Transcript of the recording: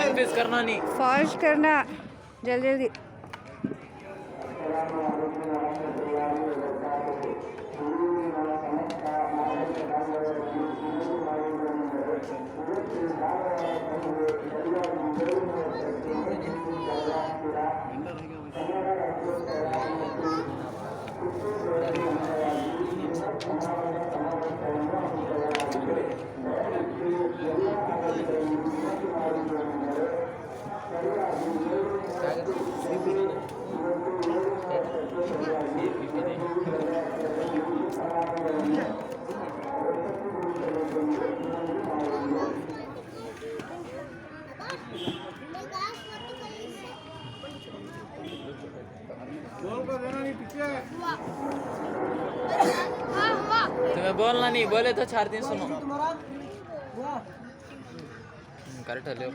Confuse करना नहीं। Fast करना जल्दी जल्दी। तुम्हें बोलना नहीं, बोले तो 4 दिन सुनो। करेक्ट है, ले।